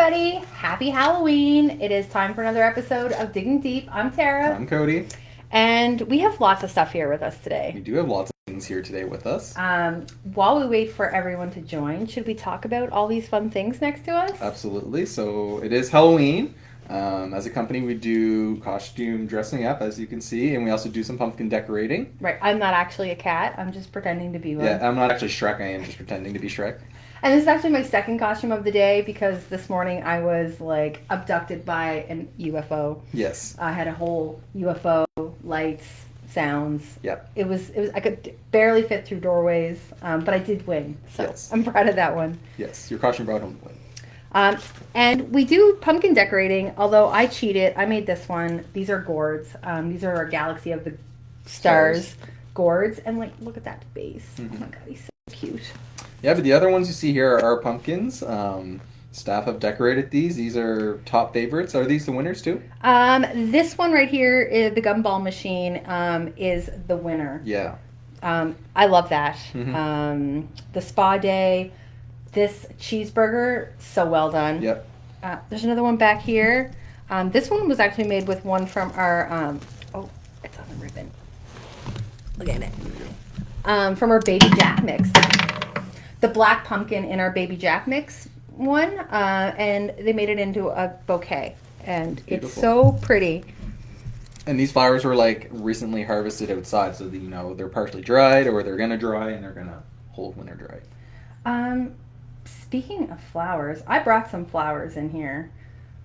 everybody. Happy Halloween. It is time for another episode of Digging Deep. I'm Tara. I'm Cody. And we have lots of stuff here with us today. We do have lots of things here today with us. While we wait for everyone to join, should we talk about all these fun things next to us? Absolutely. So it is Halloween. As a company, we do costume dressing up, as you can see, and we also do some pumpkin decorating. Right. I'm not actually a cat. I'm just pretending to be one. Yeah, I'm not actually Shrek. I am just pretending to be Shrek. And this is actually my second costume of the day because this morning I was like abducted by an UFO. Yes. I had a whole UFO, lights, sounds. Yep. It was I could barely fit through doorways, but I did win. So yes. I'm proud of that one. Yes, your costume brought home the win. And we do pumpkin decorating, although I cheated. I made this one. These are gourds. These are our Galaxy of the Stars gourds. And like, look at that base. Mm-hmm. Oh my god, he's so cute. Yeah, but the other ones you see here are our pumpkins. Staff have decorated these. These are top favorites. Are these the winners too? This one right here, is the gumball machine, is the winner. Yeah. I love that. Mm-hmm. The spa day, this cheeseburger, so well done. Yep. There's another one back here. This one was actually made with one from our, oh, it's on the ribbon. Look at it. From our Baby Jack mix. The black pumpkin in our Baby Jack mix one, and they made it into a bouquet, and it's so pretty. And these flowers were like recently harvested outside, so that, you know, they're partially dried or they're gonna dry and they're gonna hold when they're dry. Speaking of flowers, I brought some flowers in here.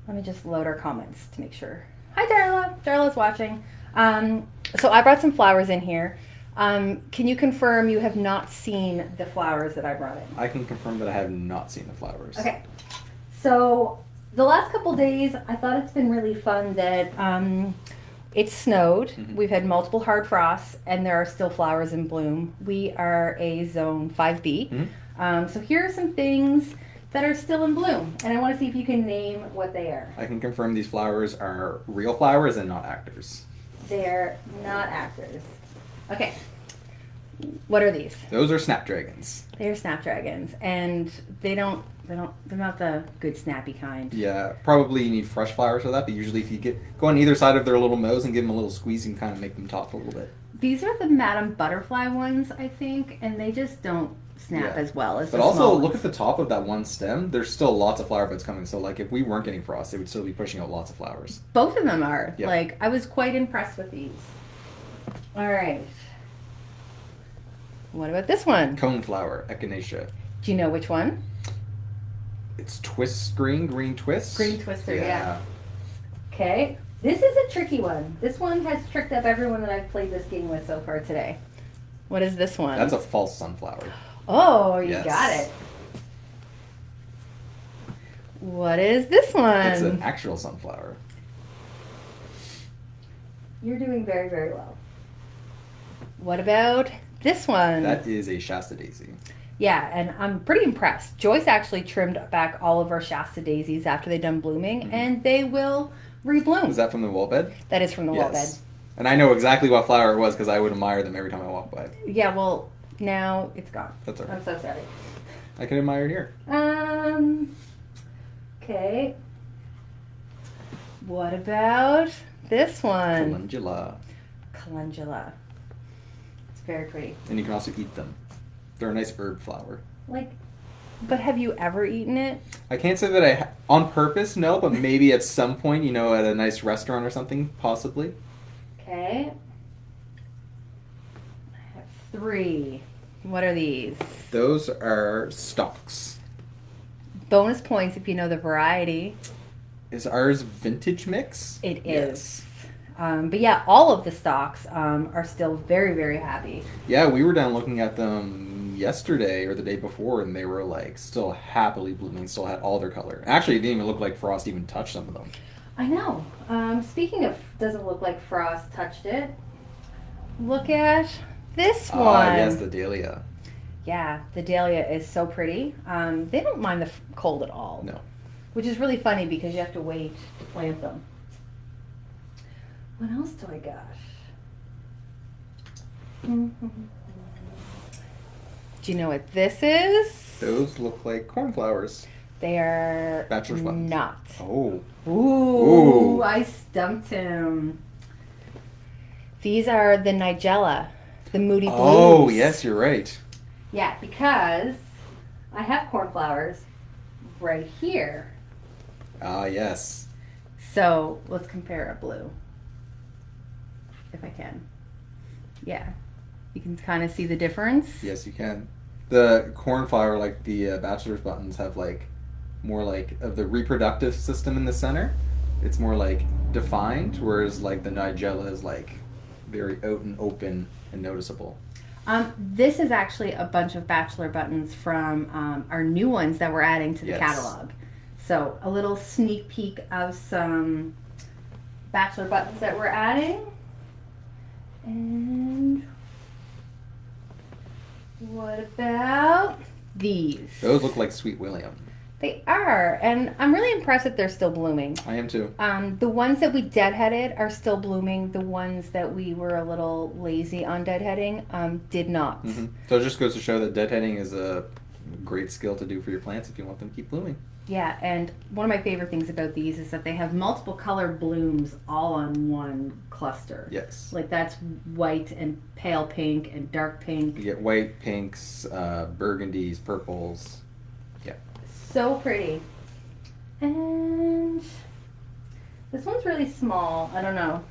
Let me just load our comments to make sure. Hi, Darla. Darla's watching. So I brought some flowers in here. Can you confirm you have not seen the flowers that I brought in? I can confirm that I have not seen the flowers. Okay. So the last couple days, I thought it's been really fun that it snowed. Mm-hmm. We've had multiple hard frosts, and there are still flowers in bloom. We are a zone 5B. Mm-hmm. So here are some things that are still in bloom, and I want to see if you can name what they are. I can confirm these flowers are real flowers and not actors. They're not actors. Okay. What are these? Those are snapdragons. They're snapdragons, and they're not the good snappy kind. Yeah, probably you need fresh flowers for that, but usually if you go on either side of their little nose and give them a little squeeze, you can kind of make them top a little bit. These are the Madame Butterfly ones, I think, and they just don't snap as well as but the also small look ones. at the top of that one stem. There's still lots of flower buds coming, so like if we weren't getting frost, they would still be pushing out lots of flowers. Both of them are. Yep. Like, I was quite impressed with these. All right. What about this one? Coneflower, echinacea. Do you know which one? It's twist green twist. Green twister, yeah. Okay. This is a tricky one. This one has tricked up everyone that I've played this game with so far today. What is this one? That's a false sunflower. Oh, you got it. What is this one? It's an actual sunflower. You're doing very, very well. What about this one? That is a Shasta daisy. Yeah, and I'm pretty impressed. Joyce actually trimmed back all of our Shasta daisies after they're done blooming, mm-hmm. and they will rebloom. Is that from the wall bed? That is from the wall bed. And I know exactly what flower it was because I would admire them every time I walk by. Yeah, well, now it's gone. That's all right. I'm so sorry. I can admire it here. Okay. What about this one? Calendula. It's very pretty. And you can also eat them. They're a nice herb flower. But have you ever eaten it? I can't say that on purpose, no, but maybe at some point, you know, at a nice restaurant or something, possibly. Okay. I have 3. What are these? Those are stalks. Bonus points if you know the variety. Is ours vintage mix? It is. Yes. But yeah, all of the stalks are still very, very happy. Yeah, we were down looking at them yesterday or the day before, and they were like still happily blooming, still had all their color. Actually, it didn't even look like frost even touched some of them. I know. Speaking of doesn't look like frost touched it, look at this one. Yes, the dahlia. Yeah, the dahlia is so pretty. They don't mind the cold at all. No. Which is really funny because you have to wait to plant them. What else do I got? Do you know what this is? Those look like cornflowers. They are Bachelor's buttons. not. Oh. Ooh, I stumped him. These are the Nigella, the Moody Blues. Oh, yes, you're right. Yeah, because I have cornflowers right here. Ah, yes. So let's compare a blue, if I can. Yeah, you can kind of see the difference. Yes, you can. The cornflower, like the bachelor's buttons, have like more like of the reproductive system in the center. It's more like defined, whereas like the Nigella is like very out and open and noticeable. This is actually a bunch of bachelor buttons from our new ones that we're adding to the Yes. catalog. So a little sneak peek of some bachelor buttons that we're adding. And what about these? Those look like Sweet William. They are, and I'm really impressed that they're still blooming. I am too. The ones that we deadheaded are still blooming. The ones that we were a little lazy on deadheading did not. Mm-hmm. So it just goes to show that deadheading is a great skill to do for your plants if you want them to keep blooming. Yeah, and one of my favorite things about these is that they have multiple colored blooms all on one cluster. Yes. Like that's white and pale pink and dark pink. You get white, pinks, burgundies, purples. Yeah. So pretty. And this one's really small. I don't know.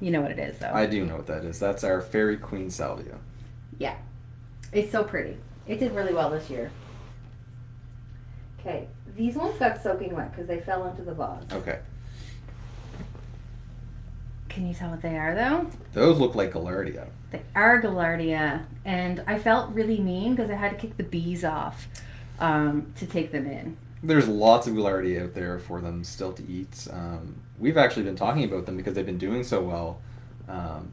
You know what it is, though. I do know what that is. That's our Fairy Queen Salvia. Yeah. It's so pretty. It did really well this year. Okay. These ones got soaking wet because they fell into the vase. Okay. Can you tell what they are, though? Those look like Gaillardia. They are Gaillardia. And I felt really mean because I had to kick the bees off to take them in. There's lots of Gaillardia out there for them still to eat. We've actually been talking about them because they've been doing so well.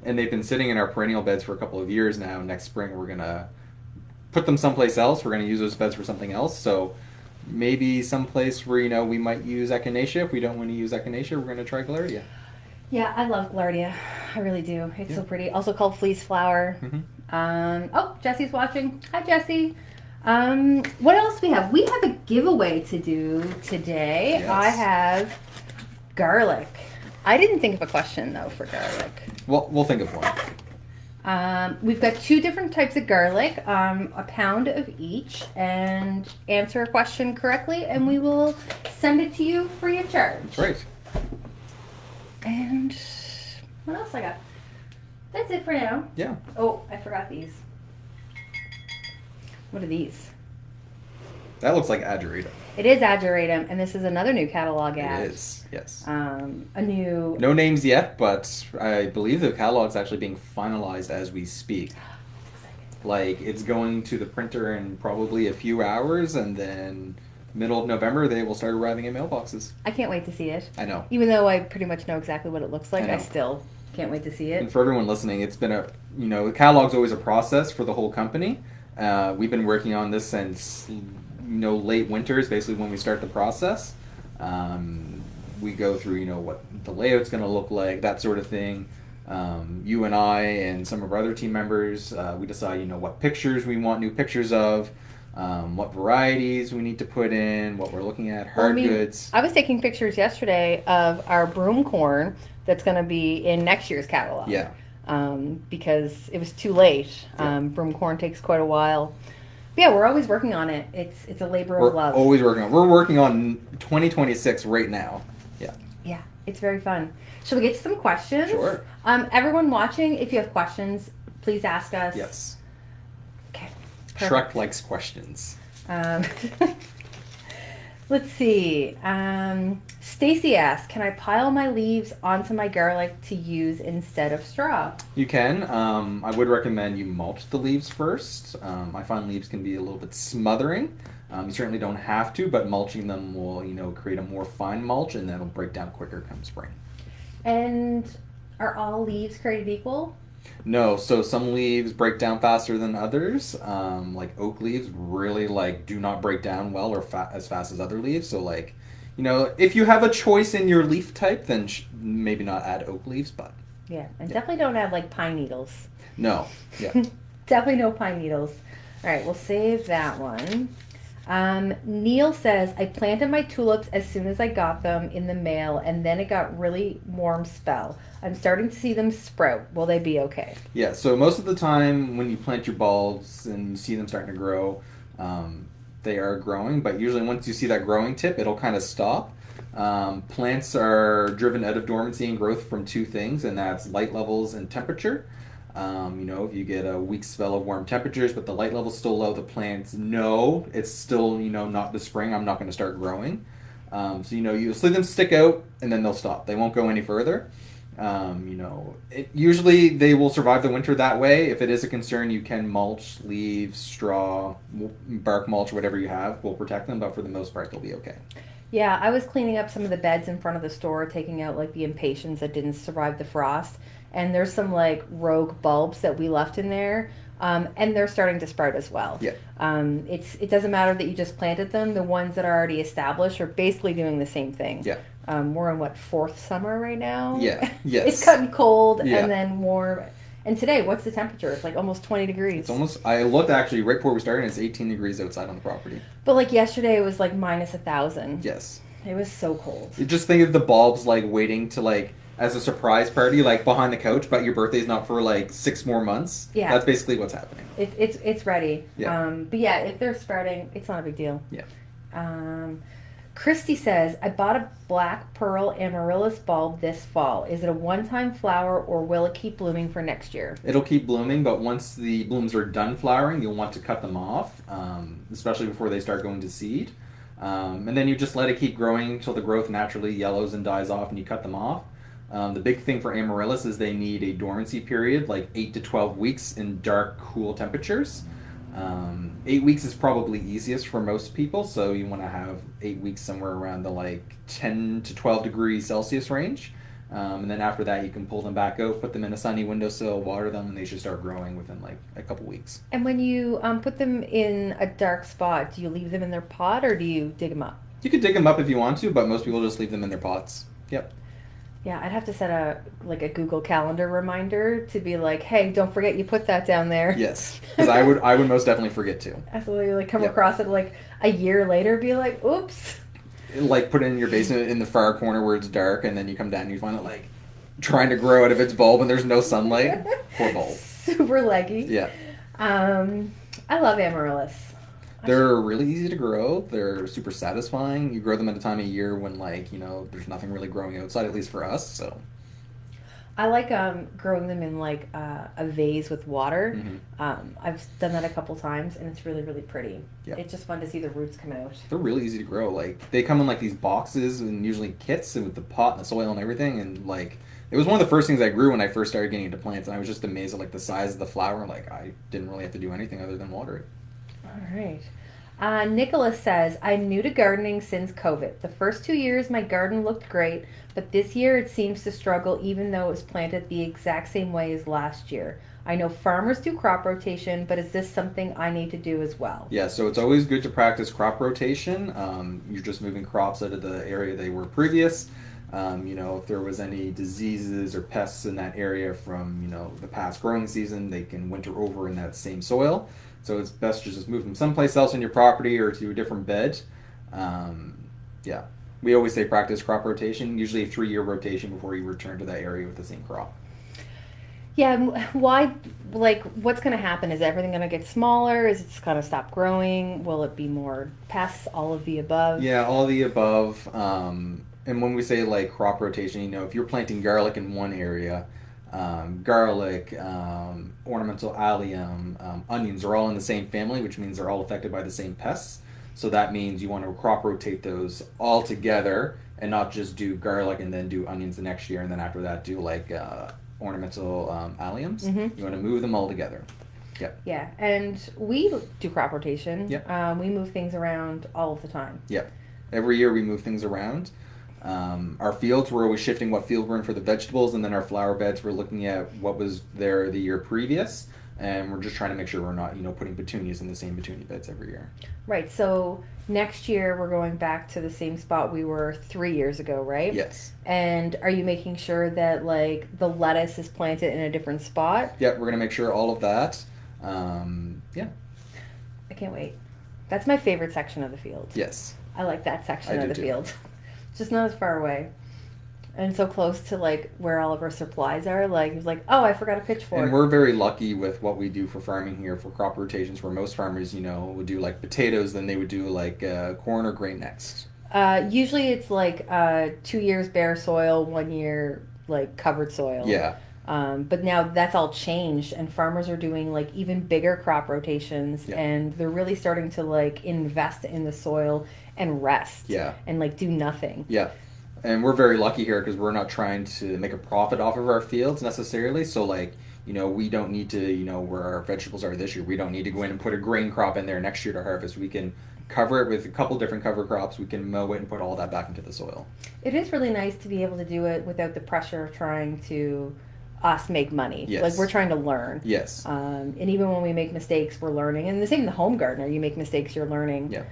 And they've been sitting in our perennial beds for a couple of years now. Next spring we're going to put them someplace else. We're going to use those beds for something else. So maybe someplace where, we might use Echinacea. If we don't want to use Echinacea, we're going to try Gaillardia. Yeah, I love Gaillardia. I really do. It's so pretty. Also called fleece flower. Mm-hmm. Oh, Jesse's watching. Hi, Jesse. What else we have? We have a giveaway to do today. Yes. I have garlic. I didn't think of a question, though, for garlic. Well, we'll think of one. We've got 2 different types of garlic, a pound of each, and answer a question correctly, and we will send it to you free of charge. That's right. And what else I got? That's it for now. Yeah. Oh, I forgot these. What are these? That looks like Ageratum. It is Ageratum, and this is another new catalog ad. It is, yes. A new... No names yet, but I believe the catalog's actually being finalized as we speak. Like, it's going to the printer in probably a few hours, and then middle of November they will start arriving in mailboxes. I can't wait to see it. I know. Even though I pretty much know exactly what it looks like, I know. I still can't wait to see it. And for everyone listening, it's been the catalog's always a process for the whole company. We've been working on this since, late winter is basically when we start the process. We go through, what the layout's going to look like, that sort of thing. You and I and some of our other team members, we decide, what pictures we want new pictures of, what varieties we need to put in, what we're looking at, hard goods. I was taking pictures yesterday of our broom corn that's going to be in next year's catalog. Yeah. Because it was too late. Broom corn takes quite a while. But yeah, we're always working on it. It's a labor of love. Always working on. We're working on 2026 right now. Yeah. Yeah, it's very fun. Shall we get to some questions? Sure. Everyone watching, if you have questions, please ask us. Yes. Okay. Shrek likes questions. Let's see. Stacy asks, can I pile my leaves onto my garlic to use instead of straw? You can. I would recommend you mulch the leaves first. I find leaves can be a little bit smothering. You certainly don't have to, but mulching them will, create a more fine mulch, and that'll break down quicker come spring. And are all leaves created equal? No, so some leaves break down faster than others. Like oak leaves really do not break down well or as fast as other leaves. So if you have a choice in your leaf type, then maybe not add oak leaves, but Yeah, and definitely don't add pine needles. no, yeah. Definitely no pine needles. All right, we'll save that one. Neil says, I planted my tulips as soon as I got them in the mail, and then it got really warm spell. I'm starting to see them sprout. Will they be okay? Yeah, so most of the time when you plant your bulbs and you see them starting to grow, they are growing, but usually once you see that growing tip, it'll kind of stop. Plants are driven out of dormancy and growth from two things, and that's light levels and temperature. If you get a weak spell of warm temperatures, but the light level's still low, the plants know it's still, not the spring. I'm not going to start growing. You'll see them stick out, and then they'll stop. They won't go any further. Usually they will survive the winter that way. If it is a concern, you can mulch, leaves, straw, bark mulch, whatever you have will protect them, but for the most part, they'll be okay. Yeah, I was cleaning up some of the beds in front of the store, taking out like the impatiens that didn't survive the frost. And there's some like rogue bulbs that we left in there. And they're starting to sprout as well. Yeah. It doesn't matter that you just planted them. The ones that are already established are basically doing the same thing. Yeah. We're in what, fourth summer right now? Yeah. Yes. It's cutting cold Yeah. and then warm. And today, what's the temperature? It's like almost 20 degrees. I looked actually right before we started, and it's 18 degrees outside on the property. But like yesterday, it was like minus 1,000. Yes. It was so cold. You just think of the bulbs like waiting to like as a surprise party, like behind the couch, but your birthday's not for like 6 more months. Yeah. That's basically what's happening. It's ready. Yeah. But yeah, if they're sprouting, it's not a big deal. Yeah. Christy says, I bought a black pearl amaryllis bulb this fall. Is it a one-time flower or will it keep blooming for next year? It'll keep blooming, but once the blooms are done flowering, you'll want to cut them off, especially before they start going to seed. And then you just let it keep growing until the growth naturally yellows and dies off and you cut them off. The big thing for amaryllis is they need a dormancy period, like 8 to 12 weeks in dark, cool temperatures. 8 weeks is probably easiest for most people, so you want to have 8 weeks somewhere around the like 10 to 12 degrees Celsius range. And then after that, you can pull them back out, put them in a sunny windowsill, water them, and they should start growing within like a couple weeks. And when you put them in a dark spot, do you leave them in their pot or do you dig them up? You can dig them up if you want to, but most people just leave them in their pots. Yep. Yeah, I'd have to set a Google Calendar reminder to be like, hey, don't forget you put that down there. Yes, because I would most definitely forget to. Absolutely, like come Yep. across it like a year later, be like, oops. Like put it in your basement in the far corner where it's dark, and then you come down and you find it like trying to grow out of its bulb and there's no sunlight. Poor bulb. Super leggy. Yeah. I love amaryllis. They're really easy to grow. They're super satisfying. You grow them at a time of year when there's nothing really growing outside, at least for us. So I like growing them in like a vase with water. Mhm. I've done that a couple times, and it's really, really pretty. Yeah. It's just fun to see the roots come out. they're really easy to grow. Like they come in like these boxes and usually kits and with the pot and the soil and everything. And like it was one of the first things I grew when I first started getting into plants, and I was just amazed at like the size of the flower. Like I didn't really have to do anything other than water it. All right. Nicholas says, I'm new to gardening since COVID. The first 2 years, my garden looked great, but this year it seems to struggle even though it was planted the exact same way as last year. I know farmers do crop rotation, but is this something I need to do as well? Yeah, so it's always good to practice crop rotation. You're just moving crops out of the area they were previous. If there was any diseases or pests in that area from, the past growing season, they can winter over in that same soil. So it's best to just move them someplace else on your property or to a different bed. Yeah, we always say practice crop rotation, usually a 3-year rotation before you return to that area with the same crop. Yeah, why, what's going to happen? Is everything going to get smaller? Is it just going to stop growing? Will it be more pests, all of the above? Yeah, all of the above. And when we say like crop rotation, if you're planting garlic in one area, garlic, ornamental allium, onions are all in the same family, which means they're all affected by the same pests. So that means you want to crop rotate those all together and not just do garlic and then do onions the next year and then after that do like ornamental alliums. Mm-hmm. You want to move them all together. Yep. Yeah, and we do crop rotation. Yep. We move things around all of the time. Yep. Every year we move things around. Our fields, we're always shifting what field we're in for the vegetables, and then our flower beds, we're looking at what was there the year previous, and we're just trying to make sure we're not, putting petunias in the same petunia beds every year. Right, so next year we're going back to the same spot we were 3 years ago, right? Yes. And are you making sure that, the lettuce is planted in a different spot? Yep, we're going to make sure all of that. Yeah. I can't wait. That's my favorite section of the field. Yes. I like that section I of do the too. field. It's just not as far away. And so close to like where all of our supplies are. Like it was like, oh, I forgot a pitchfork. And we're very lucky with what we do for farming here for crop rotations, where most farmers, would do like potatoes, then they would do like corn or grain next. Usually it's like 2 years bare soil, 1 year like covered soil. Yeah. But now that's all changed, and farmers are doing like even bigger crop rotations, Yeah. and they're really starting to like invest in the soil and rest. Yeah. And like do nothing. Yeah. And we're very lucky here because we're not trying to make a profit off of our fields necessarily. So like, we don't need to, where our vegetables are this year, we don't need to go in and put a grain crop in there next year to harvest. We can cover it with a couple different cover crops. We can mow it and put all that back into the soil. It is really nice to be able to do it without the pressure of trying to us make money. Yes. Like we're trying to learn. Yes. And even when we make mistakes, we're learning. And the same in the home gardener, you make mistakes, you're learning. Yeah.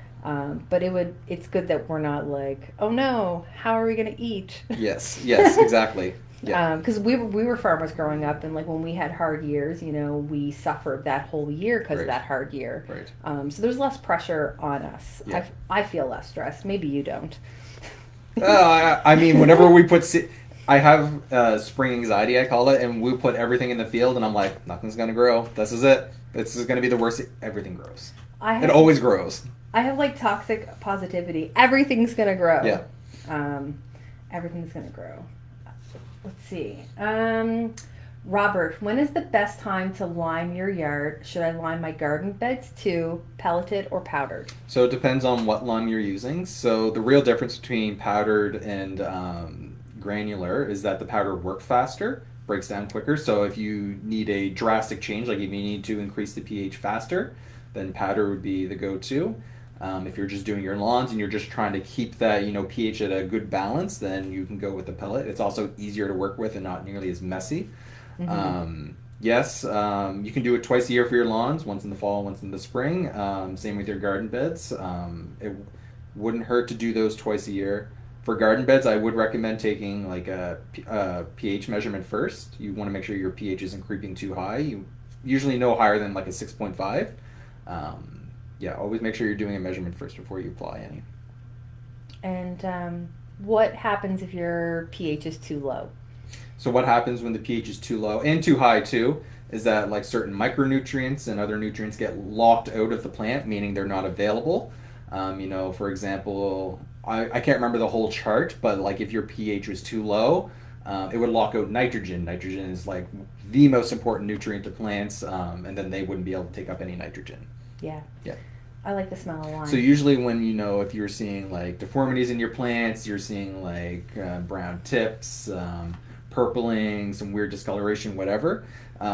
But it's good that we're not like, oh no, how are we going to eat? Yes. Yes. Exactly. Yeah. Because we were farmers growing up, and like when we had hard years, we suffered that whole year because Right. of that hard year. Right. So there's less pressure on us. Yeah. I feel less stressed. Maybe you don't. I mean, whenever we put, I have spring anxiety, I call it, and we put everything in the field, and I'm like, nothing's gonna grow. This is it. This is gonna be the worst. Everything grows. It always grows. I have like toxic positivity. Everything's gonna grow. Yeah. Everything's gonna grow. Let's see. Robert, when is the best time to lime your yard? Should I lime my garden beds too, pelleted or powdered? So it depends on what lime you're using. So the real difference between powdered and granular is that the powder works faster, breaks down quicker. So if you need a drastic change, like if you need to increase the pH faster, then powder would be the go-to. If you're just doing your lawns and you're just trying to keep that pH at a good balance, then you can go with the pellet. It's also easier to work with and not nearly as messy. Mm-hmm. Yes, you can do it twice a year for your lawns, once in the fall, once in the spring. Same with your garden beds. It wouldn't hurt to do those twice a year. For garden beds, I would recommend taking like a pH measurement first. You want to make sure your pH isn't creeping too high. You usually no higher than like a 6.5. Yeah, always make sure you're doing a measurement first before you apply any. And what happens if your pH is too low? So what happens when the pH is too low and too high too is that like certain micronutrients and other nutrients get locked out of the plant, meaning they're not available. For example, I can't remember the whole chart, but like if your pH was too low, it would lock out nitrogen. Nitrogen is like the most important nutrient to plants, and then they wouldn't be able to take up any nitrogen. Yeah. Yeah. I like the smell of lime. So usually when, if you're seeing like deformities in your plants, you're seeing like brown tips, purpling, some weird discoloration, whatever.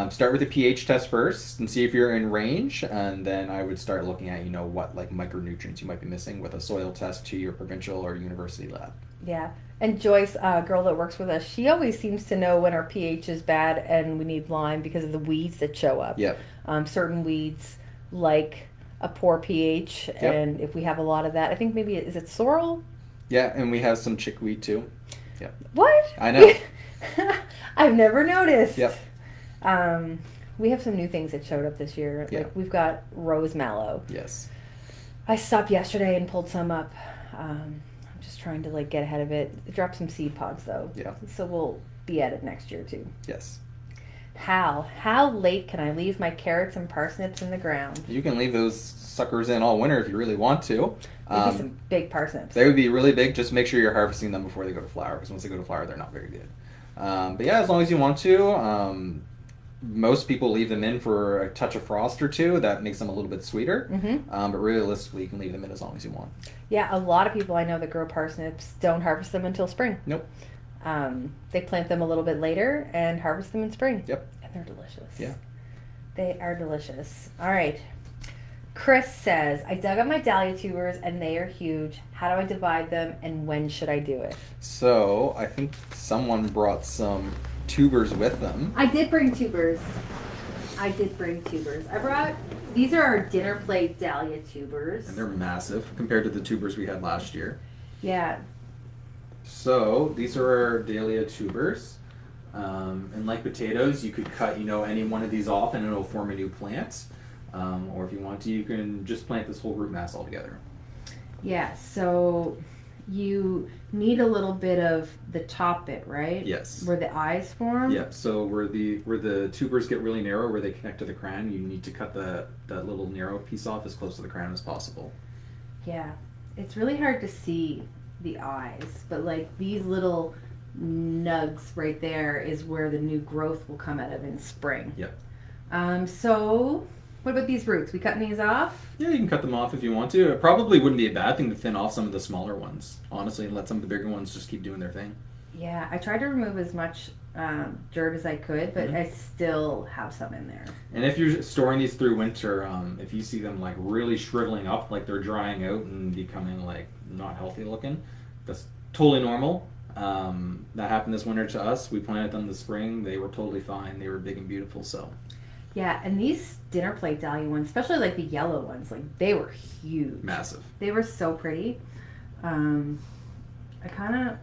Start with a pH test first and see if you're in range, and then I would start looking at what like micronutrients you might be missing with a soil test to your provincial or university lab. Yeah. And Joyce, a girl that works with us, she always seems to know when our pH is bad and we need lime because of the weeds that show up. Yep. Certain weeds like a poor pH, Yep. and if we have a lot of that, I think maybe is it sorrel? Yeah, and we have some chickweed too. Yeah. What? I know. I've never noticed. Yep. We have some new things that showed up this year. Yeah. Like we've got rose mallow. Yes. I stopped yesterday and pulled some up. I'm just trying to like get ahead of it. It dropped some seed pods though. Yeah. So we'll be at it next year too. Yes. How late can I leave my carrots and parsnips in the ground? You can leave those suckers in all winter if you really want to. Maybe some big parsnips. They would be really big. Just make sure you're harvesting them before they go to flower, because once they go to flower, they're not very good. But yeah, as long as you want to. Most people leave them in for a touch of frost or two. That makes them a little bit sweeter. Mm-hmm. But realistically, you can leave them in as long as you want. Yeah, a lot of people I know that grow parsnips don't harvest them until spring. Nope. They plant them a little bit later and harvest them in spring. Yep. And they're delicious. Yeah. They are delicious. All right. Chris says, I dug up my dahlia tubers and they are huge. How do I divide them and when should I do it? So I think someone brought some tubers with them. I did bring tubers. I brought, these are our dinner plate dahlia tubers. And they're massive compared to the tubers we had last year. Yeah. So these are our dahlia tubers. And like potatoes, you could cut, any one of these off and it'll form a new plant. Or if you want to, you can just plant this whole root mass altogether. Yeah, so you need a little bit of the top bit, right? Yes. Where the eyes form? Yeah, so where the tubers get really narrow, where they connect to the crown, you need to cut that little narrow piece off as close to the crown as possible. Yeah, it's really hard to see the eyes, but like these little nugs right there is where the new growth will come out of in spring. Yep. So what about these roots? We cutting these off? Yeah, you can cut them off if you want to. It probably wouldn't be a bad thing to thin off some of the smaller ones, honestly, and let some of the bigger ones just keep doing their thing. Yeah, I tried to remove as much dirt as I could, but Mhm. I still have some in there. And if you're storing these through winter, if you see them like really shriveling up, like they're drying out and becoming like not healthy looking, that's totally normal. That happened this winter to us. We planted them this spring. They were totally fine. They were big and beautiful. So Yeah, and these dinner plate dahlia ones, especially like the yellow ones, like they were huge. massive. They were so pretty. I kind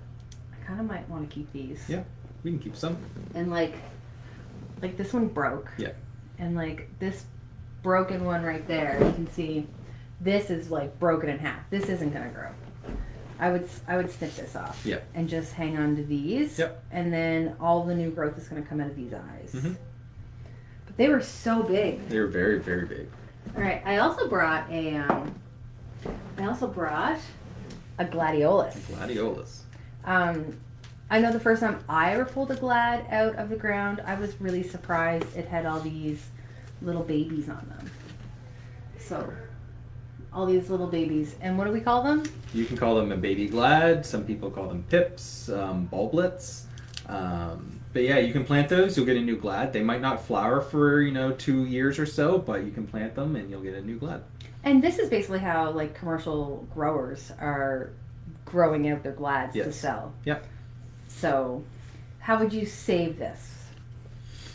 of might want to keep these. Yeah, we can keep some. And like this one broke. Yeah. And like this broken one right there, you can see this is like broken in half. This isn't gonna grow. I would snip this off. Yeah. And just hang on to these. Yep. And then all the new growth is gonna come out of these eyes. Mm-hmm. But they were so big. They were very, very big. All right. I also brought a gladiolus. Gladiolus. I know the first time I ever pulled a glad out of the ground, I was really surprised it had all these little babies on them. So, all these little babies. And what do we call them? You can call them a baby glad. Some people call them pips, bulblets. But yeah, you can plant those. You'll get a new glad. They might not flower for 2 years or so, but you can plant them and you'll get a new glad. And this is basically how like commercial growers are growing out their glads to Yes. sell. Yep. So, how would you save this?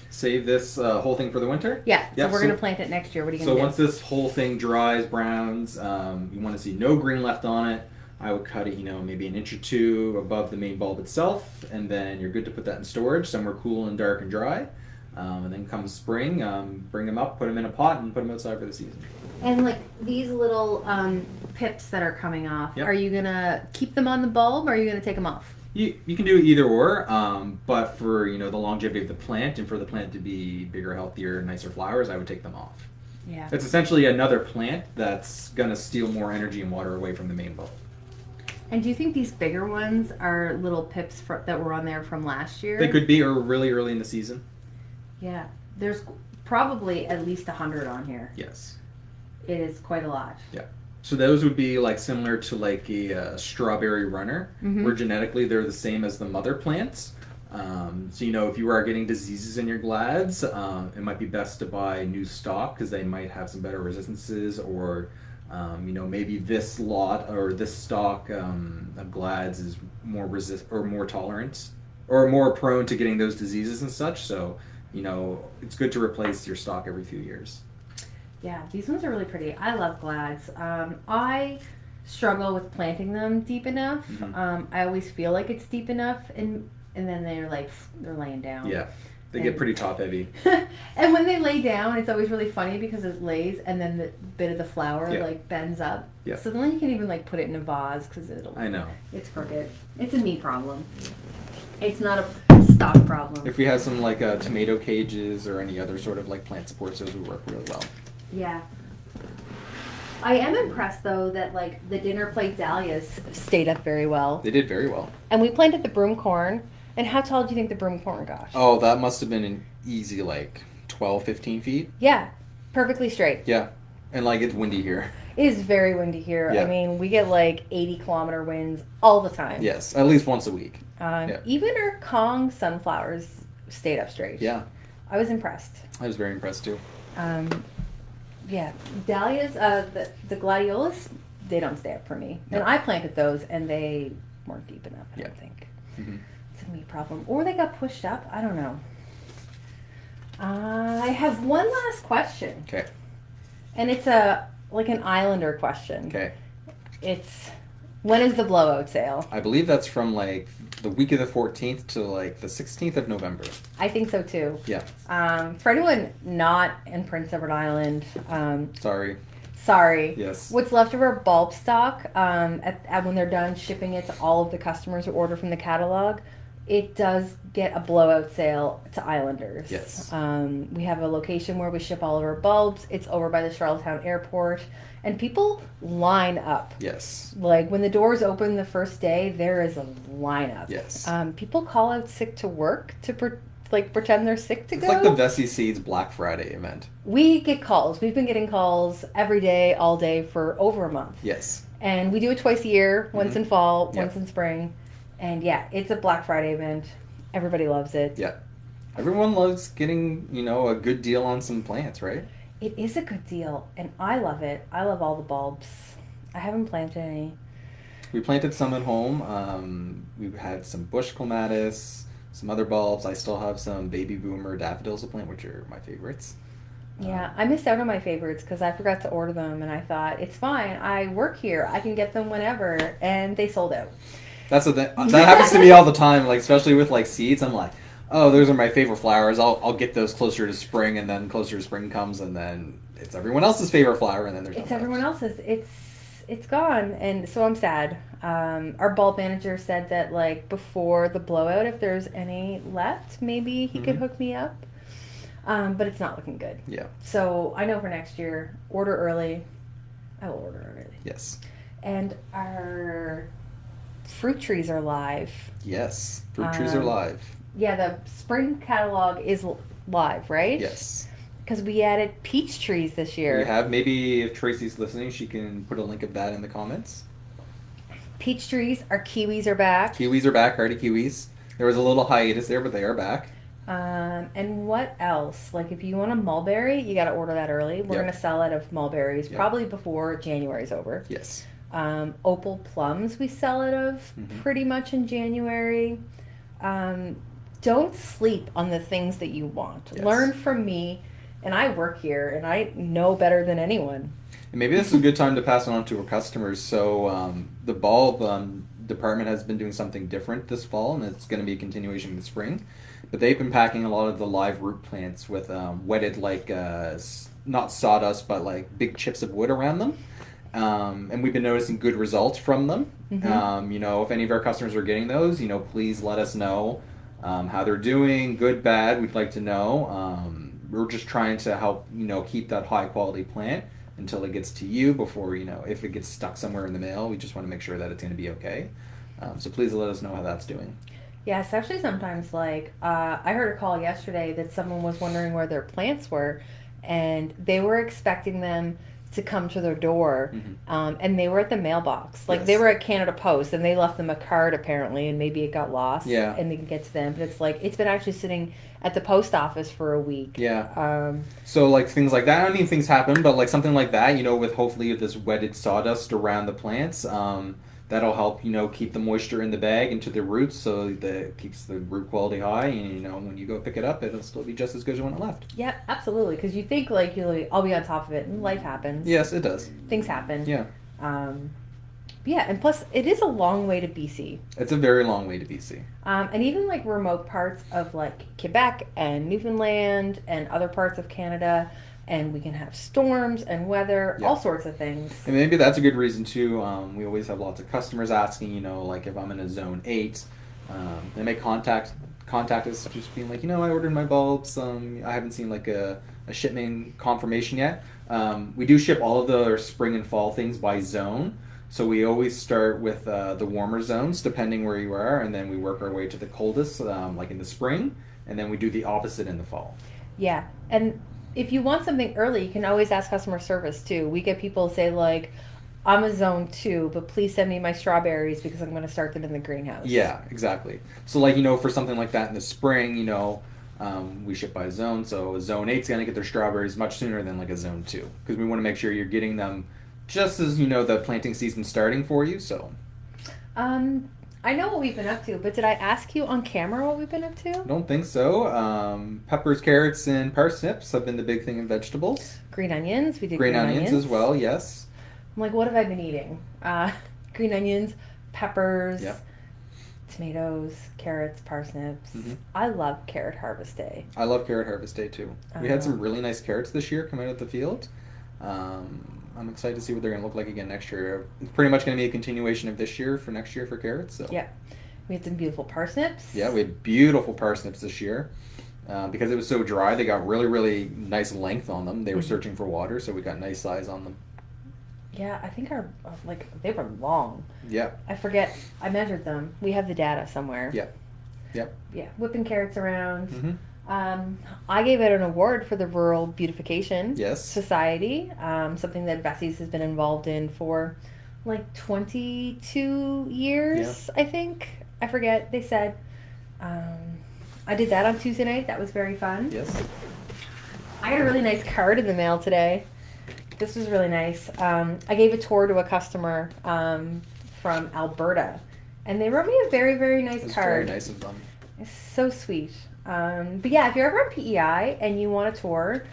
Save this whole thing for the winter? Yeah, so Yep, we're going to plant it next year. What are you going So to do? once this whole thing dries, browns, you want to see no green left on it. I would cut it, maybe an inch or two above the main bulb itself, and then you're good to put that in storage somewhere cool and dark and dry. And then come spring, bring them up, put them in a pot, and put them outside for the season. And like these little pips that are coming off, Yep. are you going to keep them on the bulb or are you going to take them off? You can do either or, but for the longevity of the plant and for the plant to be bigger, healthier, nicer flowers, I would take them off. Yeah. It's essentially another plant that's gonna steal more energy and water away from the main bulb. And do you think these bigger ones are little pips that were on there from last year? They could be, or really early in the season. Yeah. There's probably at least 100 on here. Yes. It is quite a lot. Yeah. So those would be like similar to like a strawberry runner, Mhm. where genetically they're the same as the mother plants. So if you are getting diseases in your glads, it might be best to buy new stock because they might have some better resistances, or maybe this lot or this stock of glads is more more tolerant or more prone to getting those diseases and such. So it's good to replace your stock every few years. Yeah, these ones are really pretty. I love glads. I struggle with planting them deep enough. Mhm. I always feel like it's deep enough, and then they're laying down. Yeah, they get pretty top heavy. And when they lay down, it's always really funny because it lays, and then the bit of the flower Yeah. bends up. Yeah. So then you can even put it in a vase because I know. it's crooked. It's a me problem. It's not a stock problem. If we have some tomato cages or any other sort of plant supports, those would work really well. Yeah. I am impressed though that the dinner plate dahlias stayed up very well. They did very well. And we planted the broom corn. And how tall do you think the broom corn got? Oh, that must have been an easy 12, 15 feet. Yeah, perfectly straight. Yeah, and it's windy here. It is very windy here. Yeah. I mean, we get 80-kilometer winds all the time. Yes, at least once a week. Yeah. Even our Kong sunflowers stayed up straight. Yeah, I was impressed. I was very impressed too. Yeah, dahlias, the gladiolus, they don't stay up for me. No. And I planted those, and they weren't deep enough, I Yeah. don't think. Mm-hmm. It's a me problem. Or they got pushed up. I don't know. I have one last question. Okay. And it's an Islander question. Okay. It's, when is the blowout sale? I believe that's from the week of the 14th to like the 16th of November. I think so too. Yeah. For anyone not in Prince Edward Island, sorry. Yes. What's left of our bulb stock, when they're done shipping it to all of the customers who order from the catalog, it does get a blowout sale to Islanders. Yes. We have a location where we ship all of our bulbs. It's over by the Charlottetown Airport, and people line up. Yes. Like when the doors open the first day, there is a lineup. Yes. People call out sick to work to pretend they're sick to go. It's like the Vessi Seeds Black Friday event. We get calls. We've been getting calls every day, all day for over a month. Yes. And we do it twice a year, once in fall, Yep. once in spring. And yeah, it's a Black Friday event. Everybody loves it. Yeah. Everyone loves getting, a good deal on some plants, right? It is a good deal, and I love it. I love all the bulbs. I haven't planted any. We planted some at home. We've had some bush clematis, some other bulbs. I still have some baby boomer daffodils to plant, which are my favorites. Yeah, I missed out on my favorites because I forgot to order them, and I thought, it's fine. I work here. I can get them whenever, and they sold out. That happens to me all the time, like especially with like seeds. I'm like, oh, those are my favorite flowers. I'll get those closer to spring, and then closer to spring comes, and then it's everyone else's favorite flower, and then there's it's everyone else's. It's gone, and so I'm sad. Our bulb manager said that like before the blowout, if there's any left, maybe he could hook me up. But it's not looking good. Yeah. So I know for next year, order early. I will order early. Yes. And our fruit trees are live. Yes. Fruit trees are live. Yeah, the spring catalog is live, right? Yes. Because we added peach trees this year. We have. Maybe if Tracy's listening, she can put a link of that in the comments. Peach trees. Our kiwis are back. Kiwis are back. Hardy kiwis. There was a little hiatus there, but they are back. And what else? Like if you want a mulberry, you got to order that early. We're going to sell out of mulberries probably before January's over. Yes. Opal plums we sell out of pretty much in January. Don't sleep on the things that you want. Yes. Learn from me, and I work here, and I know better than anyone. And maybe this is a good time to pass it on to our customers. So the bulb department has been doing something different this fall, and it's going to be a continuation in the spring. But they've been packing a lot of the live root plants with wetted, like, not sawdust, but like big chips of wood around them. And we've been noticing good results from them. If any of our customers are getting those, please let us know how they're doing, good, bad. We'd like to know. We're just trying to help, keep that high quality plant until it gets to you before, if it gets stuck somewhere in the mail, we just want to make sure that it's going to be okay. So please let us know how that's doing. Yeah, especially sometimes, like, I heard a call yesterday that someone was wondering where their plants were, and they were expecting them to come to their door, and they were at the mailbox. Like, they were at Canada Post, and they left them a card, apparently, and maybe it got lost, and they can get to them. But it's like, it's been actually sitting at the post office for a week. Yeah. So, like, things like that, I don't mean things happen, but, like, something like that, with hopefully this wetted sawdust around the plants, that'll help, keep the moisture in the bag into the roots so that it keeps the root quality high. And, when you go pick it up, it'll still be just as good as when it left. Yeah, absolutely. Because you think, like, I'll be on top of it, and life happens. Yes, it does. Things happen. Yeah. Yeah, and plus, it is a long way to BC. It's a very long way to BC. And even, like, remote parts of, like, Quebec and Newfoundland and other parts of Canada, and we can have storms and weather, all sorts of things. And maybe that's a good reason, too. We always have lots of customers asking, like, if I'm in a Zone 8, they may contact us just being like, I ordered my bulbs. I haven't seen, like, a shipment confirmation yet. We do ship all of the spring and fall things by zone. So we always start with the warmer zones, depending where you are, and then we work our way to the coldest, like in the spring, and then we do the opposite in the fall. Yeah, and if you want something early, you can always ask customer service, too. We get people say, like, I'm a Zone 2, but please send me my strawberries because I'm going to start them in the greenhouse. Yeah, exactly. So, like, for something like that in the spring, we ship by zone, so a Zone 8 is going to get their strawberries much sooner than, like, a Zone 2, because we want to make sure you're getting them just as, the planting season's starting for you, so. I know what we've been up to, but did I ask you on camera what we've been up to? I don't think so. Peppers, carrots, and parsnips have been the big thing in vegetables. Green onions. We did green onions as well, yes. I'm like, what have I been eating? Green onions, peppers, tomatoes, carrots, parsnips. Mhm. I love carrot harvest day. I love carrot harvest day too. We had some Um, really nice carrots this year come out of the field. I'm excited to see what they're going to look like again next year. It's pretty much going to be a continuation of this year for next year for carrots. So Yeah. We had some beautiful parsnips. yeah, we had beautiful parsnips this year. Because it was so dry, they got really, really nice length on them. They were Mhm. searching for water, so we got nice size on them. Yeah, I think they were long. Yeah, I forget. I measured them. We have the data somewhere. yeah, yep. Yeah, whipping carrots around. Mm-hmm. I gave out an award for the Rural Beautification Yes. Society, something that Bessie's has been involved in for like 22 years, I think. I forget. They said. I did that on Tuesday night. That was very fun. Yes. I got a really nice card in the mail today. This was really nice. I gave a tour to a customer from Alberta, and they wrote me a very, very nice It's card. very nice of them. It's so sweet. But yeah, if you're ever at PEI and you want a tour,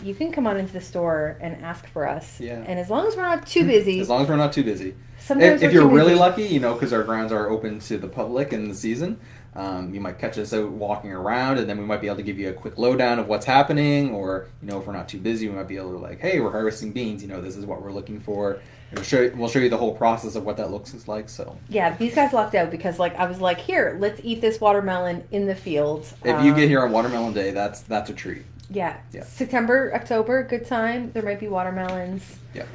you can come on into the store and ask for us. Yeah. And as long as we're not too busy. As long as we're not too busy. Sometimes If we're you're too really busy. lucky, because our grounds are open to the public in the season, you might catch us out walking around, and then we might be able to give you a quick lowdown of what's happening, or if we're not too busy, we might be able to hey, we're harvesting beans. This is what we're looking for. And we'll show you the whole process of what that looks like. So Yeah, these guys lucked out because I was like, here, let's eat this watermelon in the field. if you get here on Watermelon Day, that's a treat. Yeah. Yeah. September, October, good time. There might be watermelons. Yeah.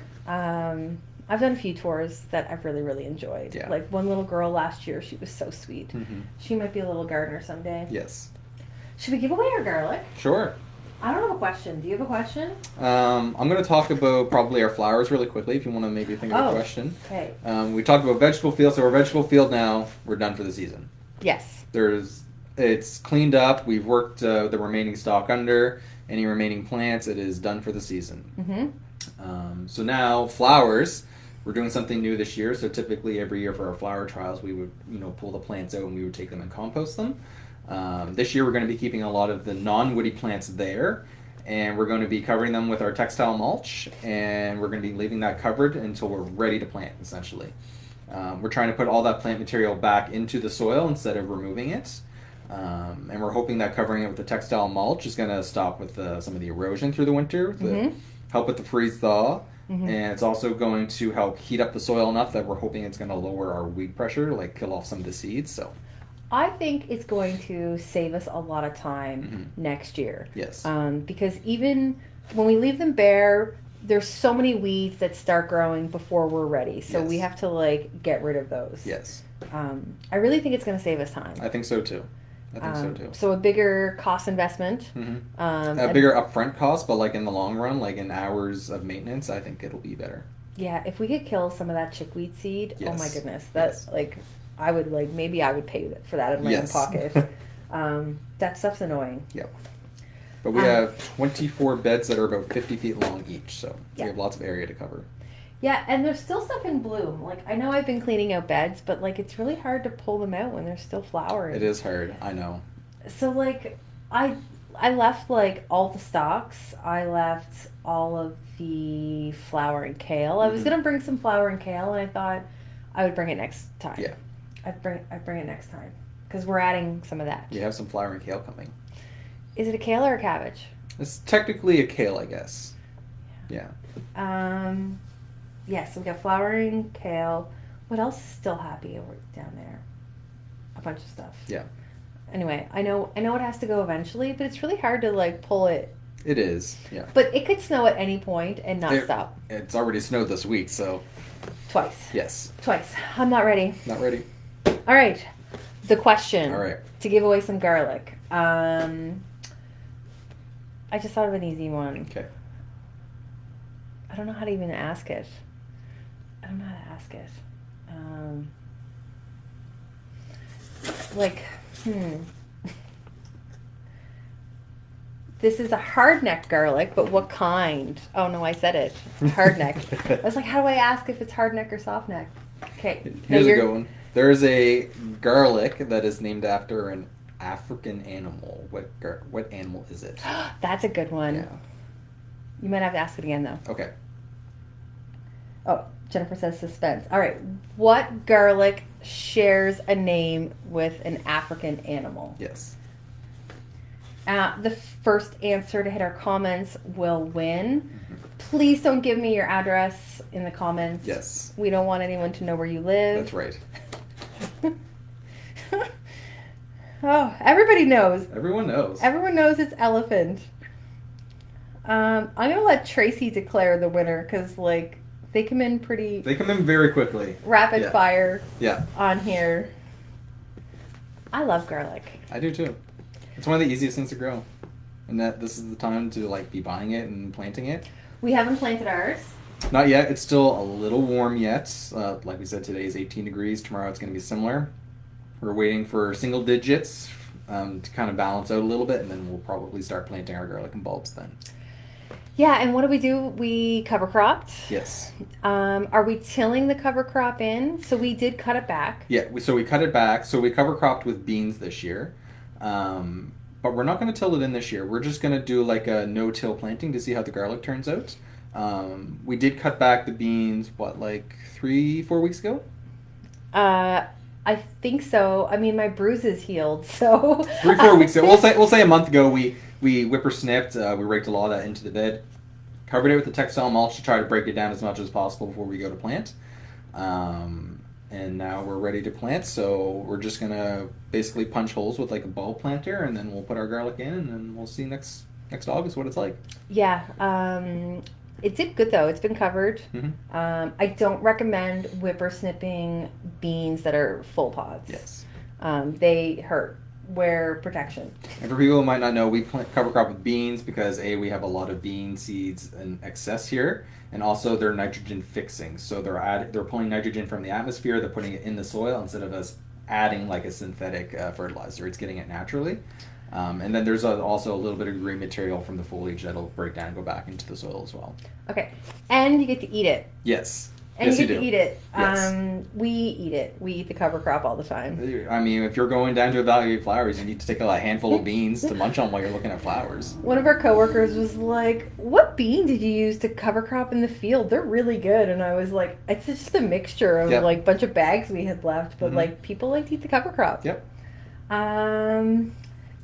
I've done a few tours that I've really, really enjoyed. Yeah. Like one little girl last year, she was so sweet. Mm-hmm. She might be a little gardener someday. Yes. Should we give away our garlic? Sure. I don't have a question. Do you have a question? I'm going to talk about probably our flowers really quickly if you want to maybe think of a question. Okay. We talked about vegetable field, so our vegetable field now, we're done for the season. Yes. It's cleaned up. We've worked the remaining stock under. Any remaining plants, it is done for the season. Mm-hmm. So now flowers, we're doing something new this year. So typically every year for our flower trials, we would pull the plants out and we would take them and compost them. This year we're going to be keeping a lot of the non-woody plants there, and we're going to be covering them with our textile mulch, and we're going to be leaving that covered until we're ready to plant, essentially. We're trying to put all that plant material back into the soil instead of removing it. And we're hoping that covering it with the textile mulch is going to stop with some of the erosion through the winter, help with the freeze thaw, and it's also going to help heat up the soil enough that we're hoping it's going to lower our weed pressure, kill off some of the seeds. So I think it's going to save us a lot of time next year. Yes. Because even when we leave them bare, there's so many weeds that start growing before we're ready. So we have to get rid of those. Yes. I really think it's going to save us time. I think so too. So a bigger cost investment. A bigger upfront cost, but in the long run, in hours of maintenance, I think it'll be better. Yeah, if we could kill some of that chickweed seed, oh my Yes. goodness, that's I would maybe I would pay for that in my own pocket. That stuff's annoying. Yep. But we have 24 beds that are about 50 feet long each, so we have lots of area to cover. Yeah, and there's still stuff in bloom. I know I've been cleaning out beds, but it's really hard to pull them out when they're still flowering. It is hard, I know. So I left all the stalks. I left all of the flowering kale. I was gonna bring some flowering kale, and I thought I would bring it next time. Yeah. I'd bring it next time because we're adding some of that. You have some flowering kale coming. Is it a kale or a cabbage? It's technically a kale, I guess. Yeah. Yes, we got flowering kale. What else is still happy over down there? A bunch of stuff. Yeah. Anyway, I know it has to go eventually, but it's really hard to pull it. It is, yeah. But it could snow at any point and not stop. It's already snowed this week, so. Twice. Yes. Twice. I'm not ready. Not ready. All right. The question. All right. To give away some garlic. I just thought of an easy one. Okay. I don't know how to even ask it. This is a hardneck garlic, but what kind? Oh no, I said it. Hardneck. I was like, how do I ask if it's hardneck or softneck? Okay. Here's a good one. There is a garlic that is named after an African animal. What animal is it? That's a good one. Yeah. You might have to ask it again though. Okay. Oh, Jennifer says suspense. All right. What garlic shares a name with an African animal. Yes. The first answer to hit our comments will win. Mm-hmm. Please don't give me your address in the comments. Yes. We don't want anyone to know where you live. That's right. Oh, everybody knows. Everyone knows. Everyone knows it's elephant. I'm gonna let Tracy declare the winner because, like, they come in pretty. They come in very quickly. Rapid fire. Yeah. On here. I love garlic. I do too. It's one of the easiest things to grow, and that this is the time to like be buying it and planting it. We haven't planted ours. Not yet. It's still a little warm yet. Like we said, today is 18 degrees. Tomorrow it's going to be similar. We're waiting for single digits to kind of balance out a little bit, and then we'll probably start planting our garlic and bulbs then. Yeah, and what do? We cover cropped. Yes. Are we tilling the cover crop in? So we did cut it back. Yeah, so we cut it back. So we cover cropped with beans this year. But we're not going to till it in this year. We're just going to do like a no-till planting to see how the garlic turns out. We did cut back the beans, like 3-4 weeks ago? I think so. I mean, my bruises healed, so 3-4 weeks ago. We'll say a month ago. We whipper-snipped. We raked a lot of that into the bed, covered it with the textile mulch to try to break it down as much as possible before we go to plant. And now we're ready to plant. So we're just gonna basically punch holes with like a bulb planter, and then we'll put our garlic in, and then we'll see next August what it's like. Yeah. It did good though. It's been covered. Mm-hmm. I don't recommend whipper-snipping beans that are full pods. Yes. They hurt. Wear protection. And for people who might not know, we cover crop with beans because we have a lot of bean seeds in excess here, and also they're nitrogen fixing. So they're pulling nitrogen from the atmosphere, they're putting it in the soil instead of us adding like a synthetic fertilizer. It's getting it naturally. And then there's also a little bit of green material from the foliage that'll break down and go back into the soil as well. Okay, and you get to eat it. Yes. And yes, you get to eat it. Yes. We eat it. We eat the cover crop all the time. I mean, if you're going down to evaluate flowers, you need to take a handful of beans to munch on while you're looking at flowers. One of our coworkers was like, "What bean did you use to cover crop in the field? They're really good." And I was like, "It's just a mixture of like a bunch of bags we had left, but like people like to eat the cover crop." Yep.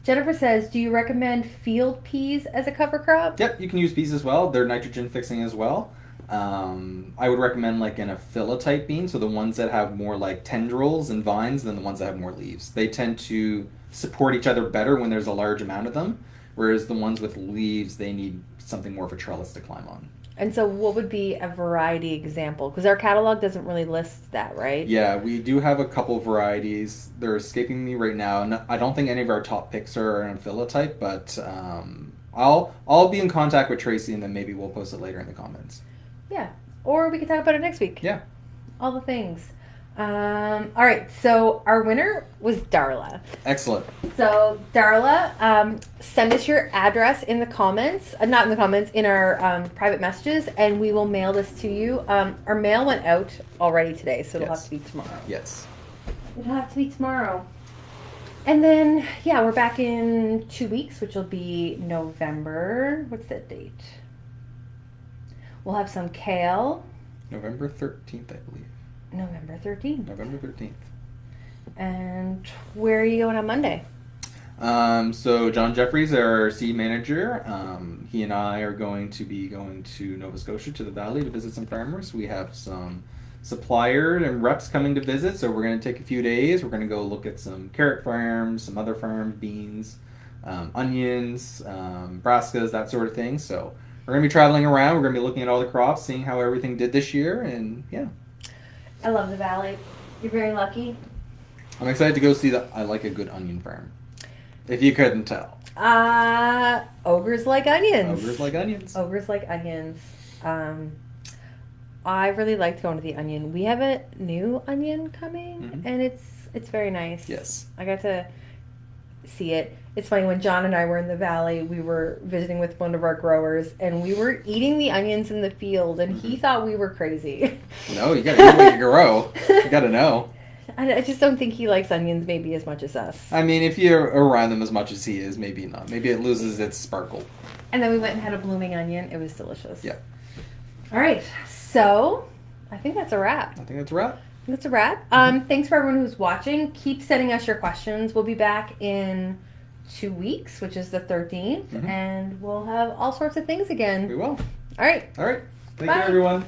Jennifer says, "Do you recommend field peas as a cover crop?" Yep, you can use peas as well. They're nitrogen fixing as well. I would recommend like an aphylla type bean, so the ones that have more like tendrils and vines than the ones that have more leaves. They tend to support each other better when there's a large amount of them, whereas the ones with leaves, they need something more of a trellis to climb on. And so what would be a variety example? Because our catalog doesn't really list that, right? Yeah, we do have a couple varieties. They're escaping me right now. And I don't think any of our top picks are an aphylla type, but I'll be in contact with Tracy, and then maybe we'll post it later in the comments. Yeah. Or we can talk about it next week. Yeah. All the things. All right. So our winner was Darla. Excellent. So Darla, send us your address in the comments. Not in the comments, in our private messages, and we will mail this to you. Our mail went out already today, so it'll have to be tomorrow. Yes. It'll have to be tomorrow. And then, yeah, we're back in 2 weeks, which will be November. What's that date? We'll have some kale. November 13th, I believe. November 13th. November 13th. And where are you going on Monday? So John Jeffries, our seed manager, he and I are going to be going to Nova Scotia to the valley to visit some farmers. We have some suppliers and reps coming to visit, so we're going to take a few days. We're going to go look at some carrot farms, some other farms, beans, onions, brassicas, that sort of thing. So we're going to be traveling around. We're going to be looking at all the crops, seeing how everything did this year, and yeah. I love the valley. You're very lucky. I'm excited to go see I like a good onion farm. If you couldn't tell. Ogres like onions. Ogres like onions. Ogres like onions. I really liked going to the onion. We have a new onion coming, and it's very nice. Yes. I got to see it. It's funny, when John and I were in the valley, we were visiting with one of our growers, and we were eating the onions in the field, and he thought we were crazy. No, you gotta eat what you grow. You gotta know. I just don't think he likes onions maybe as much as us. I mean, if you're around them as much as he is, maybe not. Maybe it loses its sparkle. And then we went and had a blooming onion. It was delicious. Yeah. All right. So, I think that's a wrap. I think that's a wrap. That's a wrap. Thanks for everyone who's watching. Keep sending us your questions. We'll be back in 2 weeks, which is the 13th, and we'll have all sorts of things again. We will. All right. All right. Thank Bye. you, everyone.